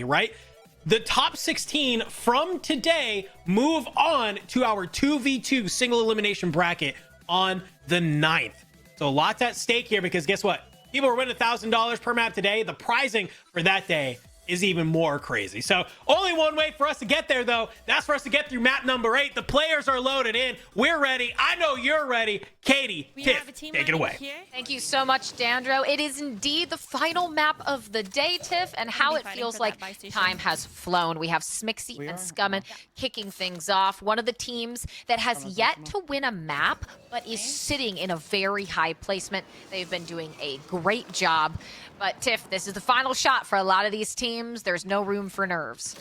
right? The top 16 from today move on to our 2v2 single elimination bracket on the 9th. So lots at stake here because guess what? People are winning $1,000 per map today. The pricing for that day is even more crazy. So only one way for us to get there, though. That's for us to get through map number 8. The players are loaded in. We're ready. I know you're ready. Katie, Tiff, take it away. Thank you so much, Dandro. It is indeed the final map of the day, Tiff, and how it feels like time has flown. We have Smixy and Scummin kicking things off. One of the teams that has yet to win a map, but is sitting in a very high placement. They've been doing a great job. But Tiff, this is the final shot for a lot of these teams. There's no room for nerves.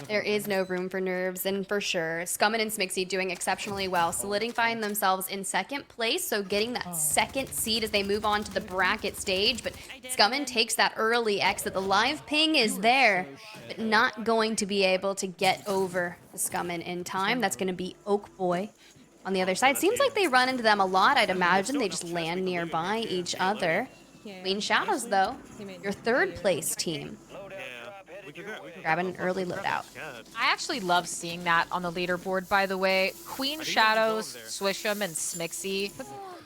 There is no room for nerves, and for sure, Scummin and Smixy doing exceptionally well, solidifying themselves in second place, so getting that second seed as they move on to the bracket stage. But Scummin takes that early exit. The live ping is there, but not going to be able to get over the Scummin in time. That's going to be Oak Boy on the other side. Seems like they run into them a lot. I'd imagine they just land nearby each other. Queen Shadows, though, your third place team. Grabbing an early loadout. I actually love seeing that on the leaderboard, by the way. Queen Shadows, Swish'em, and Smixy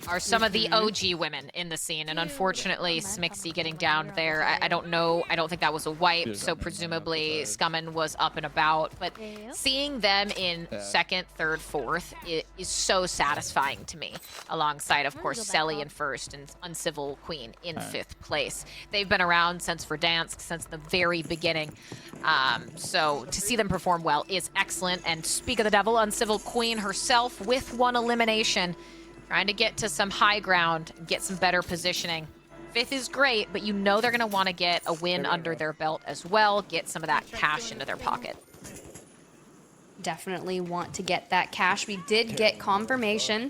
are some of the OG women in the scene, and unfortunately, Smixy getting down there, I don't know, I don't think that was a wipe, so presumably Scummin was up and about, but seeing them in second, third, fourth is so satisfying to me, alongside, of course, Selly in first and Uncivil Queen in fifth place. They've been around since Verdansk, since the very beginning, so to see them perform well is excellent, and speak of the devil, Uncivil Queen herself with one elimination, trying to get to some high ground, get some better positioning. Fifth is great, but you know they're going to want to get a win under their belt as well, get some of that cash into their pocket. Definitely want to get that cash. We did get confirmation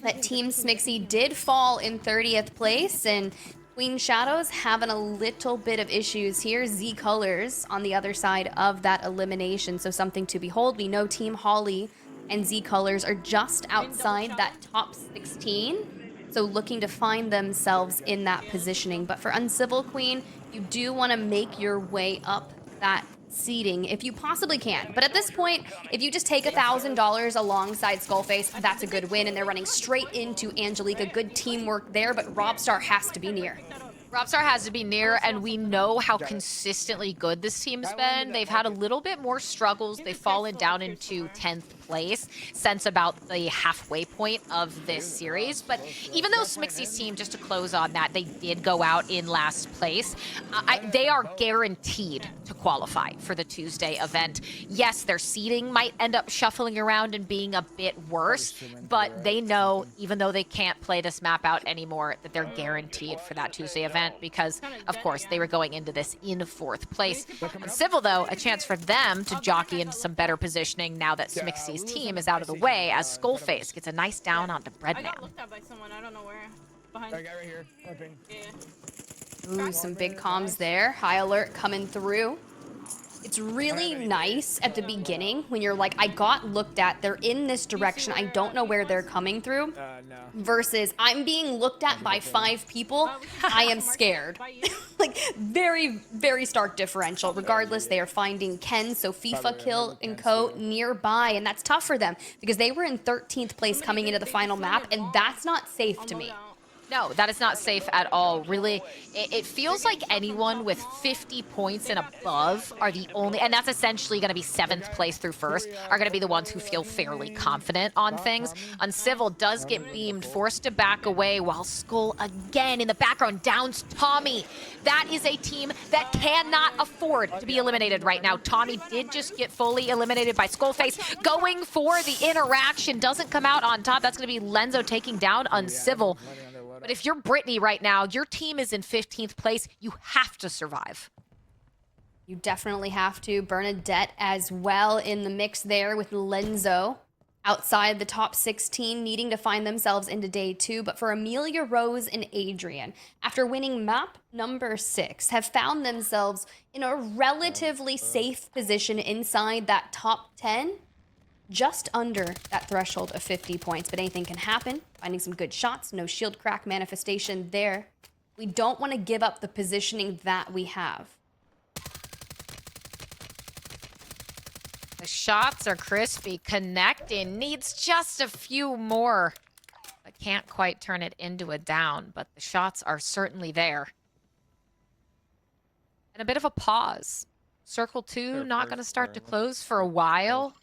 that Team Smixy did fall in 30th place, and Queen Shadows having a little bit of issues here. Z Colors on the other side of that elimination, so something to behold. We know Team Holly and Z Colors are just outside that top 16, so looking to find themselves in that positioning. But for Uncivil Queen, you do want to make your way up that seeding if you possibly can. But at this point, if you just take $1,000 alongside Skullface, that's a good win, and they're running straight into Angelica. Good teamwork there, but Robstar has to be near. Robstar has to be near, and we know how consistently good this team's been. They've had a little bit more struggles. They've fallen down into 10th place since about the halfway point of this series. But even though Smixy's team, just to close on that, they did go out in last place, they are guaranteed to qualify for the Tuesday event. Yes, their seeding might end up shuffling around and being a bit worse, but they know, even though they can't play this map out anymore, that they're guaranteed for that Tuesday event because, of course, they were going into this in 4th place. And Civil, though, a chance for them to jockey into some better positioning now that Smixy's team is out of the way, as Skullface gets a nice down onto Breadman. Ooh, some big comms there. High alert coming through. It's really nice at the beginning when you're like, I got looked at, they're in this direction, I don't know where they're coming through, versus I'm being looked at by 5 people, I am scared. Like, very, very stark differential. Regardless, they are finding Ken, so FIFA Kill and Co. nearby, and that's tough for them because they were in 13th place coming into the final map, and that's not safe to me. No, that is not safe at all. Really, it feels like anyone with 50 points and above are the only, and that's essentially going to be 7th place through first, are going to be the ones who feel fairly confident on things. Uncivil does get beamed, forced to back away, while Skull again in the background downs Tommy. That is a team that cannot afford to be eliminated right now. Tommy did just get fully eliminated by Skullface. Going for the interaction, doesn't come out on top. That's going to be Lenzo taking down Uncivil. But if you're Brittany right now, your team is in 15th place. You have to survive. You definitely have to. Bernadette as well in the mix there with Lenzo outside the top 16, needing to find themselves into day 2. But for Amelia, Rose, and Adrian, after winning map number 6, have found themselves in a relatively safe position inside that top 10. Just under that threshold of 50 points, but anything can happen. Finding some good shots, no shield crack manifestation there. We don't want to give up the positioning that we have. The shots are crispy. Connecting. Needs just a few more. But can't quite turn it into a down. But the shots are certainly there. And a bit of a pause. Circle 2 not going to start to close for a while.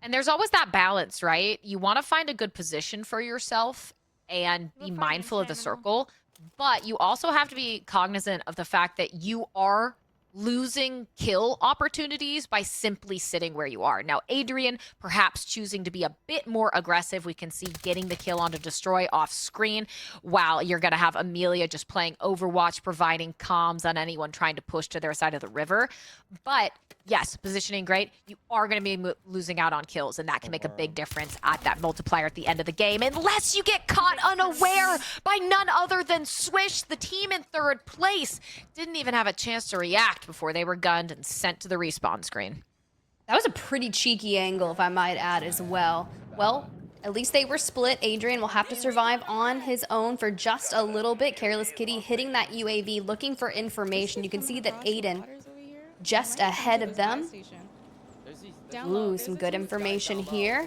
And there's always that balance, right? You want to find a good position for yourself and be mindful of the circle. But you also have to be cognizant of the fact that you are losing kill opportunities by simply sitting where you are. Now, Adrian perhaps choosing to be a bit more aggressive. We can see getting the kill onto Destroy off screen, while you're going to have Amelia just playing Overwatch, providing comms on anyone trying to push to their side of the river. But yes, positioning great. You are going to be losing out on kills, and that can make a big difference at that multiplier at the end of the game, unless you get caught unaware by none other than Swish. The team in 3rd place didn't even have a chance to react before they were gunned and sent to the respawn screen. That was a pretty cheeky angle, if I might add, as well. Well, at least they were split. Adrian will have to survive on his own for just a little bit. Careless Kitty hitting that UAV, looking for information. You can see that Aydan just ahead of them. Ooh, some good information here.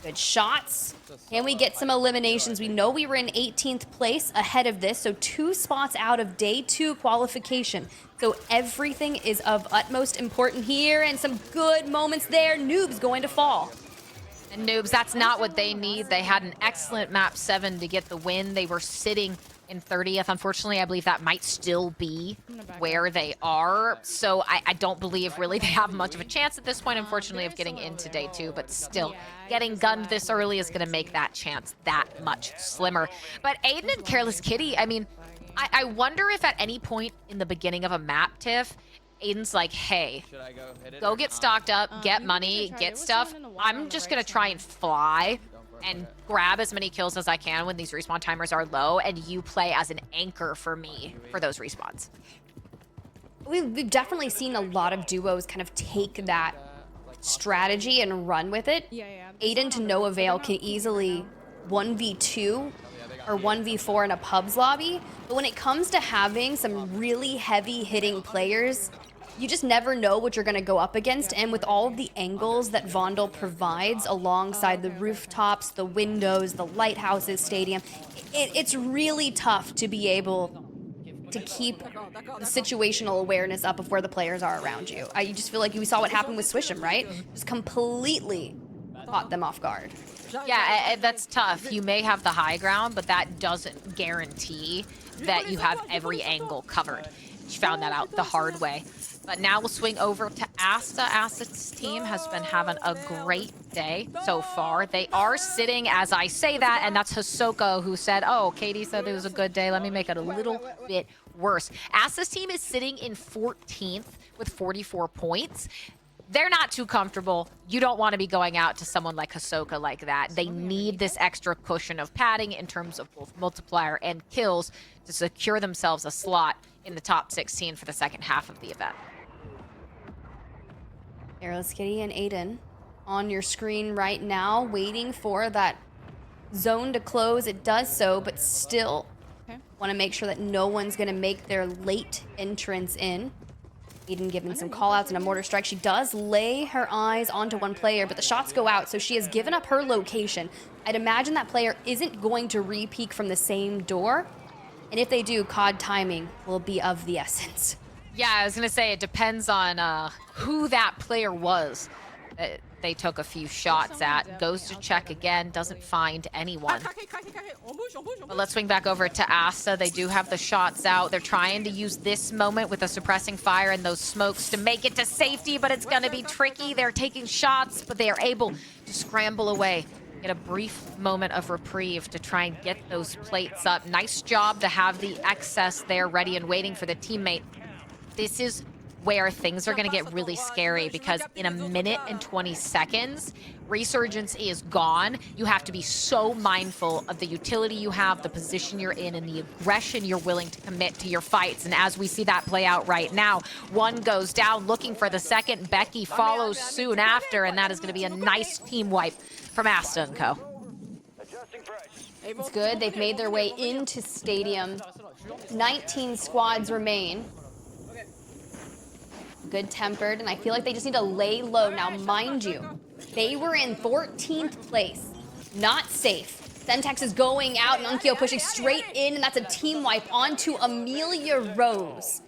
Good shots. Can we get some eliminations? We know we were in 18th place ahead of this, so 2 spots out of day 2 qualification. So everything is of utmost importance here, and some good moments there. Noob's going to fall. And Noobs, that's not what they need. They had an excellent map 7 to get the win. They were sitting in 30th. Unfortunately, I believe that might still be where they are. So I don't believe really they have much of a chance at this point, unfortunately, of getting into day 2. But still, getting gunned this early is going to make that chance that much slimmer. But Aydan and Careless Kitty, I mean, I wonder if at any point in the beginning of a map, Tiff, Aydan's like, hey, go get stocked up, get money, get stuff. I'm just going to try and fly and grab as many kills as I can when these respawn timers are low, and you play as an anchor for me for those respawns. We've definitely seen a lot of duos kind of take that strategy and run with it. Aydan to no avail can easily 1v2 or 1v4 in a pubs lobby, but when it comes to having some really heavy hitting players, you just never know what you're going to go up against. And with all of the angles that Vondel provides alongside the rooftops, the windows, the lighthouses, stadium, it's really tough to be able to keep the situational awareness up of where the players are around you. You just feel like we saw what happened with Swish'em, right? Just completely caught them off guard. Yeah, that's tough. You may have the high ground, but that doesn't guarantee that you have every angle covered. She found that out the hard way. But now we'll swing over to Asta. Asta's team has been having a great day so far. They are sitting, as I say that, and that's Hisoka who said, oh, Katie said it was a good day. Let me make it a little bit worse. Asta's team is sitting in 14th with 44 points. They're not too comfortable. You don't want to be going out to someone like Hisoka like that. They need this extra cushion of padding in terms of both multiplier and kills to secure themselves a slot in the top 16 for the second half of the event. Careless Kitty and Aydan on your screen right now, waiting for that zone to close. It does so, but still want to make sure that no one's going to make their late entrance in. Aydan giving some call-outs and a mortar strike. She does lay her eyes onto one player, but the shots go out, so she has given up her location. I'd imagine that player isn't going to re-peek from the same door, and if they do, COD timing will be of the essence. Yeah, I was going to say, it depends on who that player was that they took a few shots at. Goes to check again, doesn't find anyone. But let's swing back over to Asta. They do have the shots out. They're trying to use this moment with the suppressing fire and those smokes to make it to safety, but it's going to be tricky. They're taking shots, but they are able to scramble away. Get a brief moment of reprieve to try and get those plates up. Nice job to have the excess there ready and waiting for the teammate. This is where things are going to get really scary, because in a minute and 20 seconds, Resurgence is gone. You have to be so mindful of the utility you have, the position you're in, and the aggression you're willing to commit to your fights. And as we see that play out right now, one goes down looking for the second. Becky follows soon after, and that is going to be a nice team wipe from Asta & Co. It's good. They've made their way into Stadium. 19 squads remain. good-tempered, and I feel like they just need to lay low. Now, mind you, they were in 14th place. Not safe. Sentex is going out, and Unkyo pushing straight in, and that's a team wipe onto Amelia Rose.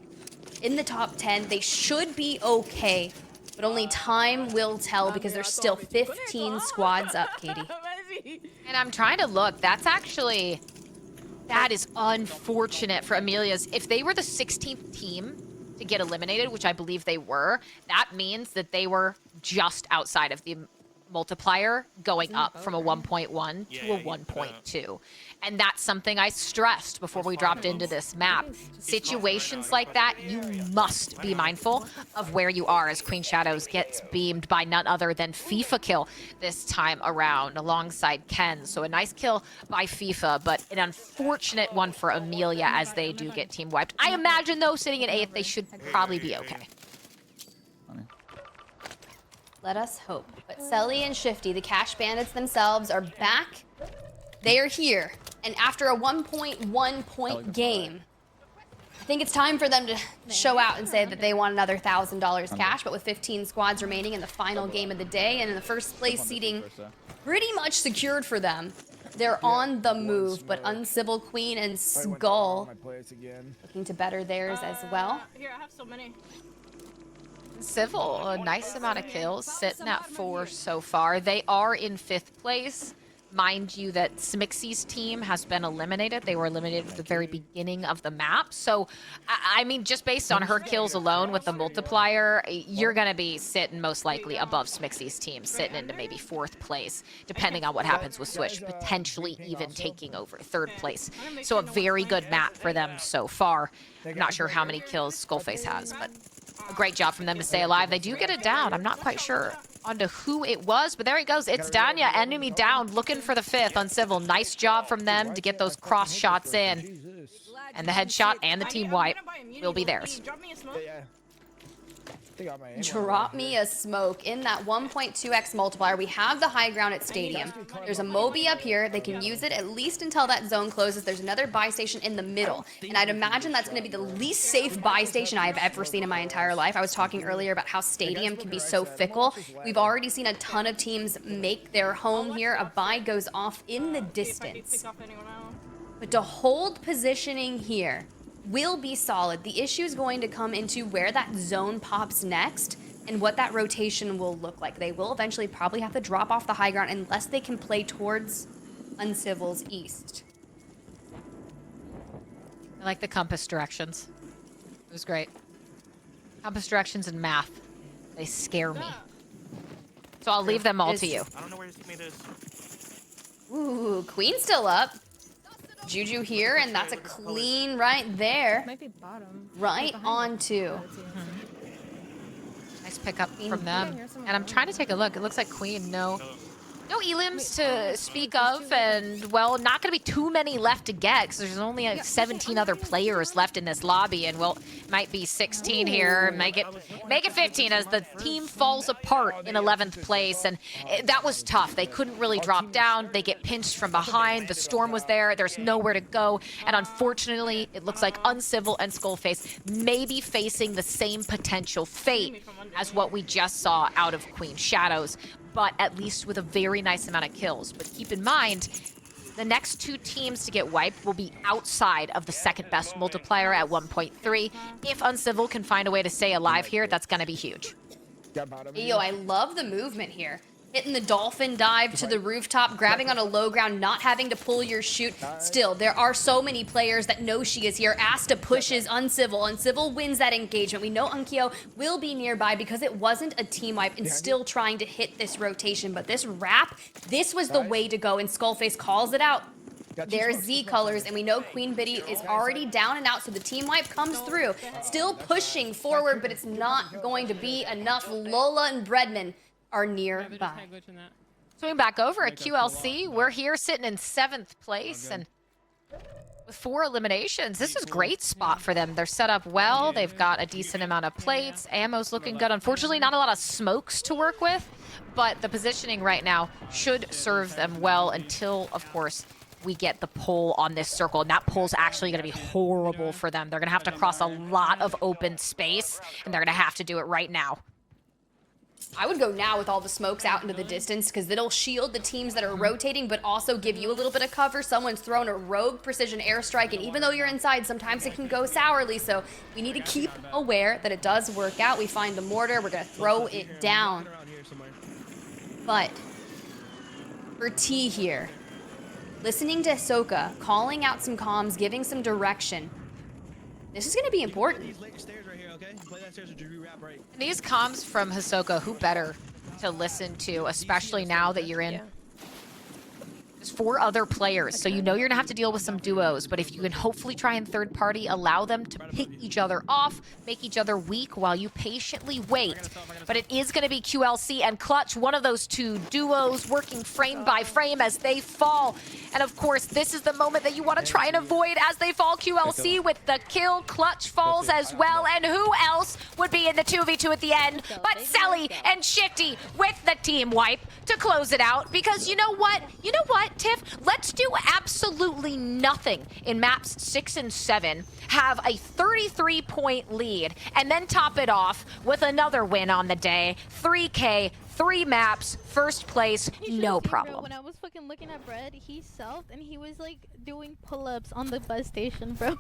In the top 10, they should be okay, but only time will tell because there's still 15 squads up, Katie. And I'm trying to look. That is unfortunate for Amelia's. If they were the 16th team to get eliminated, which I believe they were, that means that they were just outside of the multiplier going up from a 1.1 to a 1.2. And that's something I stressed before we dropped into this map. Situations like that, you must be mindful of where you are as Queen Shadows gets beamed by none other than FIFA kill this time around alongside Ken. So a nice kill by FIFA, but an unfortunate one for Amelia as they do get team wiped. I imagine though, sitting in 8th, they should probably be okay. Let us hope. But Selly and Shifty, the Cash Bandits themselves, are back. They are here. And after a 1.1 point game, I think it's time for them to show out and say that they want another $1,000 cash. But with 15 squads remaining in the final game of the day and in the first place seating pretty much secured for them, they're on the move. But Uncivil Queen and Skull looking to better theirs as well. Here, I have so many. Civil, a nice amount of kills, sitting at 4 so far. They are in 5th place. Mind you that Smixie's team has been eliminated. They were eliminated at the very beginning of the map. So, I mean, just based on her kills alone with the multiplier, you're going to be sitting most likely above Smixie's team, sitting into maybe 4th place, depending on what happens with Switch, potentially even taking over 3rd place. So a very good map for them so far. I'm not sure how many kills Skullface has, but a great job from them to stay alive. They do get it down. I'm not quite sure onto who it was, but there he goes. It's Danya, enemy down, looking for the 5th on Civil. Nice job from them to get those cross shots in. And the headshot and the team wipe will be theirs. Drop me a smoke. In that 1.2x multiplier, we have the high ground at Stadium. There's a Moby up here. They can use it at least until that zone closes. There's another buy station in the middle. And I'd imagine that's going to be the least safe buy station I've ever seen in my entire life. I was talking earlier about how Stadium can be so fickle. We've already seen a ton of teams make their home here. A buy goes off in the distance. But to hold positioning here will be solid. The issue is going to come into where that zone pops next and what that rotation will look like. They will eventually probably have to drop off the high ground unless they can play towards Uncivil's east. I like the compass directions. It was great. Compass directions and math. They scare me. So I'll leave them all to you. I don't know where his teammate is. Ooh, Queen still up. Juju here, and that's a clean right there. Might be bottom. Right onto. Nice pickup from them. And I'm trying to take a look. It looks like Queen, no elims to speak of, and, well, not going to be too many left to get, because there's only like 17 other players left in this lobby, and, well, might be 16 here. Make it 15 as the team falls apart in 11th place, and that was tough. They couldn't really drop down. They get pinched from behind. The storm was there. There's nowhere to go, and unfortunately, it looks like Uncivil and Skullface may be facing the same potential fate as what we just saw out of Queen Shadows, but at least with a very nice amount of kills. But keep in mind, the next 2 teams to get wiped will be outside of the second best multiplier at 1.3. If Uncivil can find a way to stay alive here, that's going to be huge. Yo, I love the movement here. Hitting the dolphin dive to the rooftop, grabbing on a low ground, not having to pull your shoot. Still, there are so many players that know she is here. Asta pushes Uncivil. Uncivil wins that engagement. We know Unkyo will be nearby because it wasn't a team wipe and still trying to hit this rotation. But this wrap, this was the way to go, and Skullface calls it out. There's Z colors, and we know Queen Biddy is already down and out, so the team wipe comes through. Still pushing forward, but it's not going to be enough. Lola and Breadman are nearby. Swing back over at QLC. We're here sitting in 7th place, and with 4 eliminations, this is a great spot for them. They're set up well. They've got a decent amount of plates. Ammo's looking good. Unfortunately, not a lot of smokes to work with, but the positioning right now should serve them well until, of course, we get the pull on this circle. And that pull's actually going to be horrible for them. They're going to have to cross a lot of open space, and they're going to have to do it right now. I would go now with all the smokes out into the distance because it'll shield the teams that are rotating, but also give you a little bit of cover. Someone's thrown a rogue precision airstrike, and even though you're inside, sometimes it can go sourly. So we need to keep aware that it does work out. We find the mortar. We're going to throw it down. But for T here, listening to Ahsoka, calling out some comms, giving some direction, this is going to be important. These comms from Hisoka, who better to listen to, especially now that you're in. There's 4 other players, so you know you're gonna have to deal with some duos, but if you can hopefully try and third party, allow them to pick each other off, make each other weak while you patiently wait. But it is gonna be QLC and Clutch, one of those 2 duos working frame by frame as they fall. And of course, this is the moment that you wanna try and avoid as they fall. QLC with the kill, Clutch falls as well, and who else would be in the 2v2 at the end but Selly and Shifty with the team wipe to close it out, because you know what? Tiff, let's do absolutely nothing in maps 6 and 7, have a 33-point lead, and then top it off with another win on the day. 3K, 3 maps, first place, no problem. Bro, when I was fucking looking at Bread, he selfed and he was like doing pull-ups on the bus station, bro.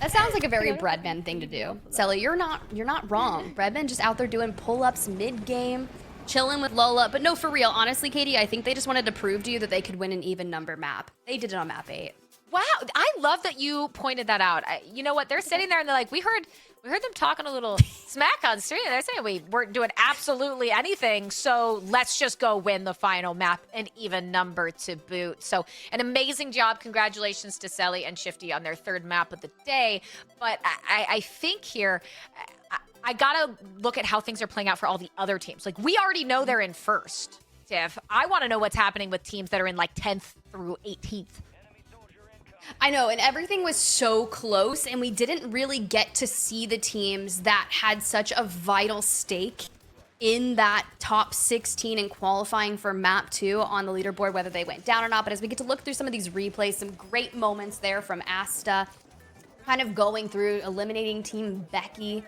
That sounds like a very Breadman thing to do. Selly, you're not wrong. Breadman just out there doing pull-ups mid-game, chilling with Lola. But no, for real, honestly, Katie, I think they just wanted to prove to you that they could win an even number map. They did it on map 8. Wow, I love that you pointed that out. You know what? They're sitting there and they're like, we heard them talking a little smack on stream. They're saying we weren't doing absolutely anything, so let's just go win the final map, an even number to boot. So an amazing job. Congratulations to Selly and Shifty on their 3rd map of the day. But I think here, I gotta look at how things are playing out for all the other teams. Like, we already know they're in 1st, Tiff. I want to know what's happening with teams that are in like 10th through 18th. I know, and everything was so close, and we didn't really get to see the teams that had such a vital stake in that top 16 and qualifying for map 2 on the leaderboard, whether they went down or not. But as we get to look through some of these replays, some great moments there from Asta, kind of going through, eliminating Team Becky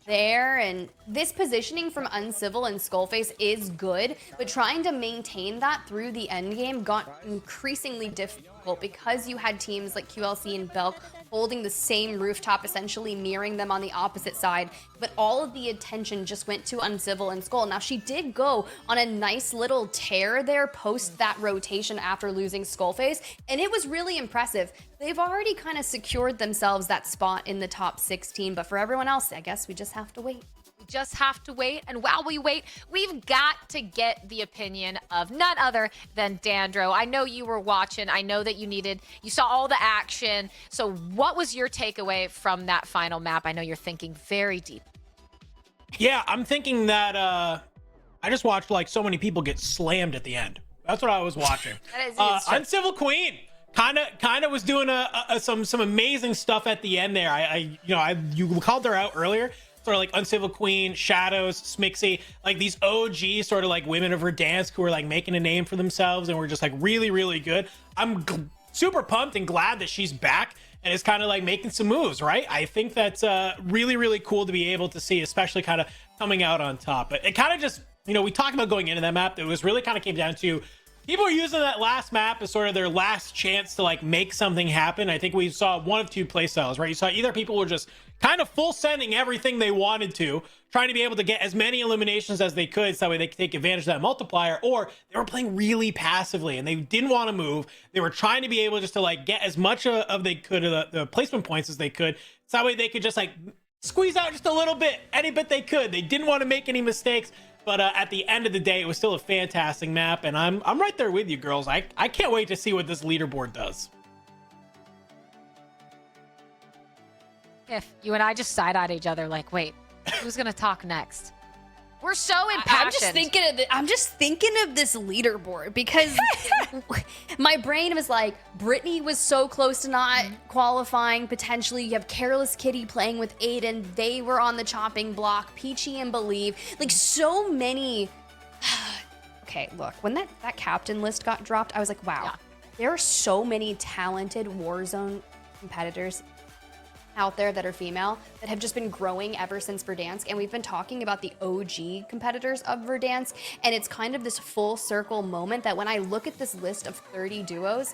there, and this positioning from Uncivil and Skullface is good, but trying to maintain that through the end game got increasingly difficult because you had teams like QLC and Belk holding the same rooftop, essentially mirroring them on the opposite side, but all of the attention just went to Uncivil and Skull. Now, she did go on a nice little tear there post that rotation after losing Skullface, and it was really impressive. They've already kind of secured themselves that spot in the top 16, but for everyone else, I guess we just have to wait. We just have to wait, and while we wait, we've got to get the opinion of none other than Dandro. I know you were watching. I know that you saw all the action. So what was your takeaway from that final map? I know you're thinking very deep. Yeah, I'm thinking that I just watched like so many people get slammed at the end. That's what I was watching. Uncivil Queen kind of was doing some amazing stuff at the end there. You called her out earlier. Sort of like Uncivil Queen, Shadows, Smixy, like these OG sort of like women of Verdansk who are like making a name for themselves and were just like really, really good. I'm super pumped and glad that she's back and is kind of like making some moves, right? I think that's really, really cool to be able to see, especially kind of coming out on top. But it kind of just, we talked about going into that map. It was really kind of came down to people are using that last map as sort of their last chance to like make something happen. I think we saw one of 2 play styles, right? You saw either people were just kind of full sending everything they wanted to, trying to be able to get as many eliminations as they could so that way they could take advantage of that multiplier, or they were playing really passively and they didn't want to move. They were trying to be able just to like get as much of they could of the placement points as they could, so that way they could just like squeeze out just a little bit, any bit they could. They didn't want to make any mistakes. But at the end of the day, it was still a fantastic map, and I'm right there with you, girls. I can't wait to see what this leaderboard does. If you and I just side-eyed each other like, wait, who's gonna talk next? We're so impassioned. I'm just thinking of this leaderboard because my brain was like, Brittany was so close to not qualifying. Potentially, you have Careless Kitty playing with Aydan. They were on the chopping block. Peachy and Believe. Like, so many. Okay, look, when that captain list got dropped, I was like, wow. Yeah. there are so many talented Warzone competitors out there that are female that have just been growing ever since Verdansk, and we've been talking about the OG competitors of Verdansk, and it's kind of this full circle moment that when I look at this list of 30 duos,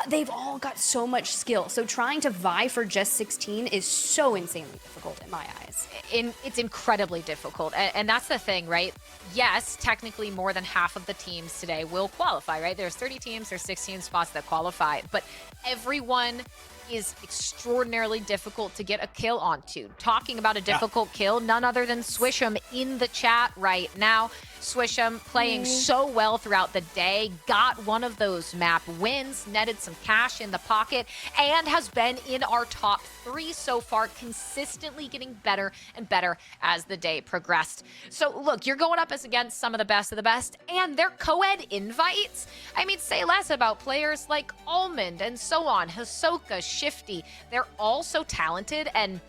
they've all got so much skill. So trying to vie for just 16 is so insanely difficult in my eyes. It's incredibly difficult. And that's the thing, right? Yes, technically more than half of the teams today will qualify, right? There's 30 teams, there's 16 spots that qualify, but everyone is extraordinarily difficult to get a kill onto. Talking about a difficult kill, none other than Swish'em in the chat right now. Swish'em playing so well throughout the day, got one of those map wins, netted some cash in the pocket, and has been in our top 3 so far, consistently getting better and better as the day progressed. So look, you're going up against some of the best, and their co-ed invites. I mean, say less about players like Almond and so on, Hisoka, Shifty. They're all so talented, and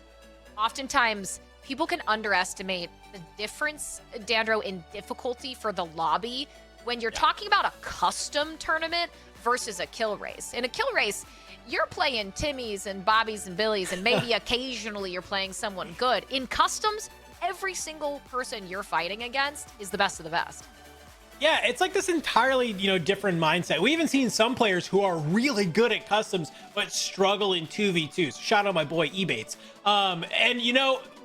oftentimes people can underestimate the difference, Dandro, in difficulty for the lobby when you're talking about a custom tournament versus a kill race. In a kill race, you're playing Timmys and Bobbies and Billies, and maybe occasionally you're playing someone good. In customs, every single person you're fighting against is the best of the best. Yeah, it's like this entirely, different mindset. We even seen some players who are really good at customs, but struggle in 2v2s. Shout out my boy Ebates. And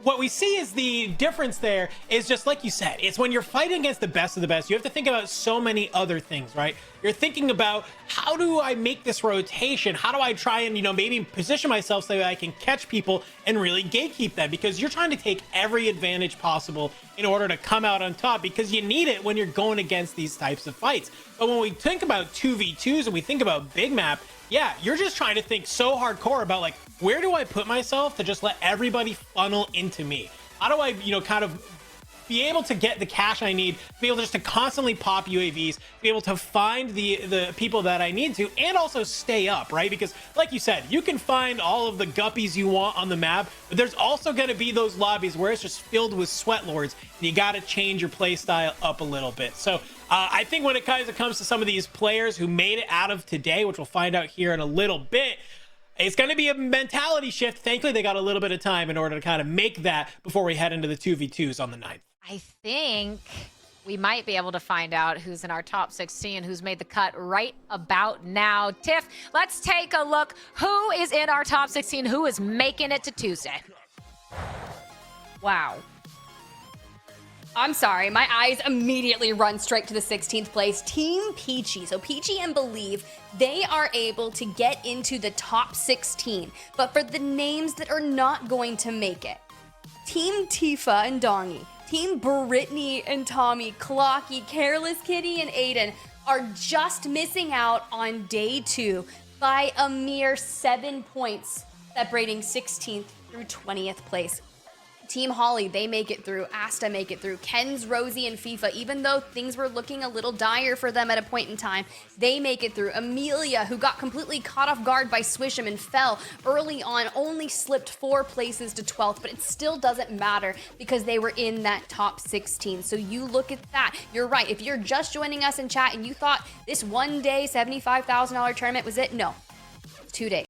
what we see is the difference there is just like you said, it's when you're fighting against the best of the best, you have to think about so many other things, right? You're thinking about, how do I make this rotation? How do I try and, maybe position myself so that I can catch people and really gatekeep them? Because you're trying to take every advantage possible in order to come out on top, because you need it when you're going against these types of fights. But when we think about 2v2s and we think about big map, yeah, you're just trying to think so hardcore about, like, where do I put myself to just let everybody funnel into me? How do I, kind of be able to get the cash I need, be able just to constantly pop UAVs, be able to find the people that I need to, and also stay up, right? Because like you said, you can find all of the guppies you want on the map, but there's also going to be those lobbies where it's just filled with sweat lords, and you got to change your play style up a little bit. So I think when it comes to some of these players who made it out of today, which we'll find out here in a little bit, it's going to be a mentality shift. Thankfully, they got a little bit of time in order to kind of make that before we head into the 2v2s on the 9th. I think we might be able to find out who's in our top 16, who's made the cut right about now. Tiff, let's take a look. Who is in our top 16? Who is making it to Tuesday? Wow. I'm sorry, my eyes immediately run straight to the 16th place. Team Peachy. So Peachy and Believe, they are able to get into the top 16. But for the names that are not going to make it, Team Tifa and Dongy, Team Brittany and Tommy, Clocky, Careless Kitty, and Aydan are just missing out on day 2 by a mere 7 points, separating 16th through 20th place. Team Holly, they make it through. Asta make it through. Ken's, Rosie, and FIFA, even though things were looking a little dire for them at a point in time, they make it through. Amelia, who got completely caught off guard by Swish'em and fell early on, only slipped 4 places to 12th, but it still doesn't matter because they were in that top 16. So you look at that. You're right. If you're just joining us in chat and you thought this one-day $75,000 tournament was it, no. It's 2 days.